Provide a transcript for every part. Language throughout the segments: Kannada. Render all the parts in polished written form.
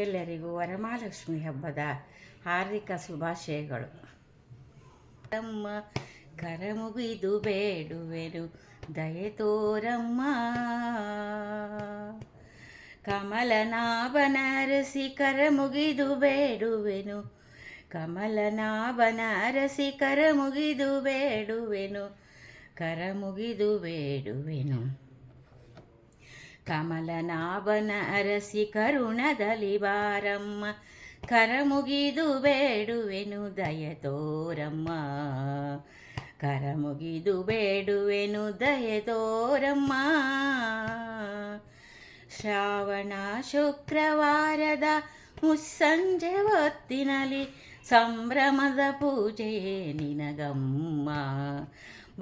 ಎಲ್ಲರಿಗೂ ವರಮಹಾಲಕ್ಷ್ಮಿ ಹಬ್ಬದ ಹಾರ್ದಿಕ ಶುಭಾಶಯಗಳು. ತಮ್ಮ ಕರ ಮುಗಿದು ಬೇಡುವೆನು ದಯೆ ತೋರಮ್ಮ, ಕಮಲನಾಭನರಸಿ ಕರ ಮುಗಿದು ಬೇಡುವೆನು, ಕಮಲನಾಭನರಸಿ ಕರ ಮುಗಿದು ಬೇಡುವೆನು, ಕರ ಮುಗಿದು ಬೇಡುವೆನು. ಕಮಲನಾಭನ ಅರಸಿ ಕರುಣದಲ್ಲಿ ಬಾರಮ್ಮ, ಕರ ಮುಗಿದು ಬೇಡುವೆನು ದಯ ತೋರಮ್ಮ, ಕರ ಮುಗಿದು ಬೇಡುವೆನು ದಯ ತೋರಮ್ಮ. ಶ್ರಾವಣ ಶುಕ್ರವಾರದ ಮುಸ್ಸಂಜೆ ಹೊತ್ತಿನಲ್ಲಿ ಸಂಭ್ರಮದ ಪೂಜೆಯೇ ನಿನಗಮ್ಮ,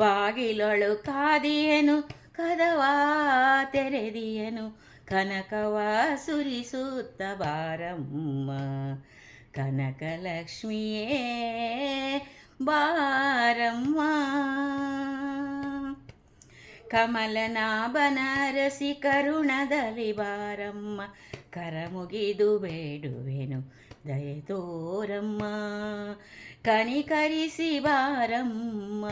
ಬಾಗಿಲೊಳು ಕಾದಿಯೇನು ಕದವಾ ತೆರೆದಿಯನು, ಕನಕವ ಸುರಿಸುತ್ತ ಬಾರಮ್ಮ, ಕನಕಲಕ್ಷ್ಮಿಯೇ ಬಾರಮ್ಮ. ಕಮಲನಾಭನರಸಿ ಕರುಣದಲ್ಲಿ ಬಾರಮ್ಮ, ಕರ ಮುಗಿದು ಬೇಡುವೆನು ದಯೆ ತೋರಮ್ಮ, ಕನಿಕರಿಸಿ ಬಾರಮ್ಮ.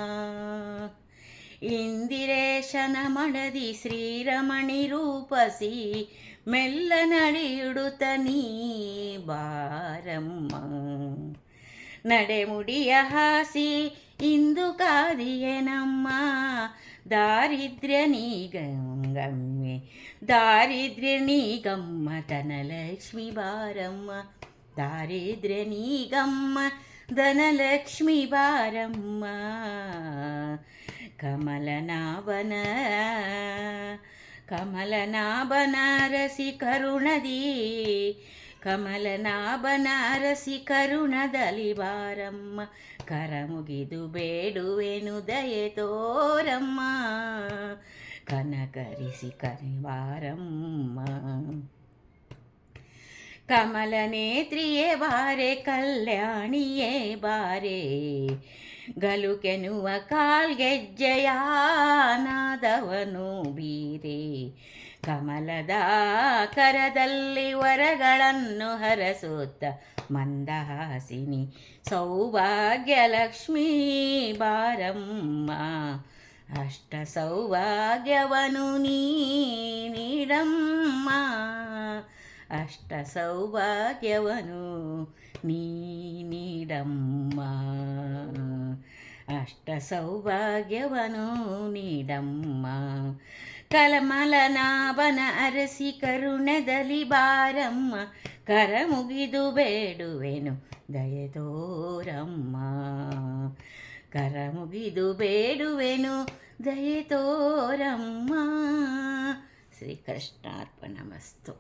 ಇಂದಿರೇಶನ ಮಡದಿ ಶ್ರೀರಮಣಿ ರೂಪಸಿ ಮೆಲ್ಲ ನಡೆಯುಡುತ್ತ ನೀ ಬಾರಮ್ಮ, ನಡೆಮುಡಿಯ ಹಾಸಿ ಇಂದು ಕಾದಿಯೇನಮ್ಮ, ದಾರಿದ್ರ್ಯ ನೀಗಮ್ಮೆ ದಾರಿದ್ರ್ಯ ನೀಗಮ್ಮ ಧನಲಕ್ಷ್ಮಿ ಬಾರಮ್ಮ, ದಾರಿದ್ರ್ಯ ನೀಗಮ್ಮ ಧನಲಕ್ಷ್ಮಿ ಬಾರಮ್ಮ. ಕಮಲನಾಭನರಸಿ ಕರುಣದಿ, ಕಮಲನಾಭನರಸಿ ಕರುಣದಲ್ಲಿ ಬಾರಮ್ಮ, ಕರ ಮುಗಿದು ಬೇಡುವೆನು ದಯೆ ತೋರಮ್ಮ, ಕನಕರಿಸಿ ಕರಿಬಾರಮ್ಮ. ಕಮಲನೇತ್ರಿಯೇ ಬಾರೆ ಕಲ್ಯಾಣಿಯೇ ಬಾರೆ, ಗಲುಕೆನುವ ಕಾಲ್ಗೆಜ್ಜೆಯಾನಾದವನು ಬೀರೆ, ಕಮಲದ ಕರದಲ್ಲಿ ವರಗಳನ್ನು ಹರಸುತ್ತ ಮಂದಹಾಸಿನಿ ಸೌಭಾಗ್ಯಲಕ್ಷ್ಮೀ ಬಾರಮ್ಮ, ಅಷ್ಟ ಸೌಭಾಗ್ಯವನು ನೀಡಮ್ಮ, ಅಷ್ಟ ಸೌಭಾಗ್ಯವನು ನೀಡಮ್ಮ, ಅಷ್ಟ ಸೌಭಾಗ್ಯವನು ನೀಡಮ್ಮ. ಕಮಲನಾಭನ ಅರಸಿ ಕರುಣದಲ್ಲಿ ಬಾರಮ್ಮ, ಕರ ಮುಗಿದು ಬೇಡುವೆನು ದಯೆ ತೋರಮ್ಮ, ಕರ ಮುಗಿದು ಬೇಡುವೆನು ದಯೆ ತೋರಮ್ಮ. ಶ್ರೀಕೃಷ್ಣಾರ್ಪಣಮಸ್ತು.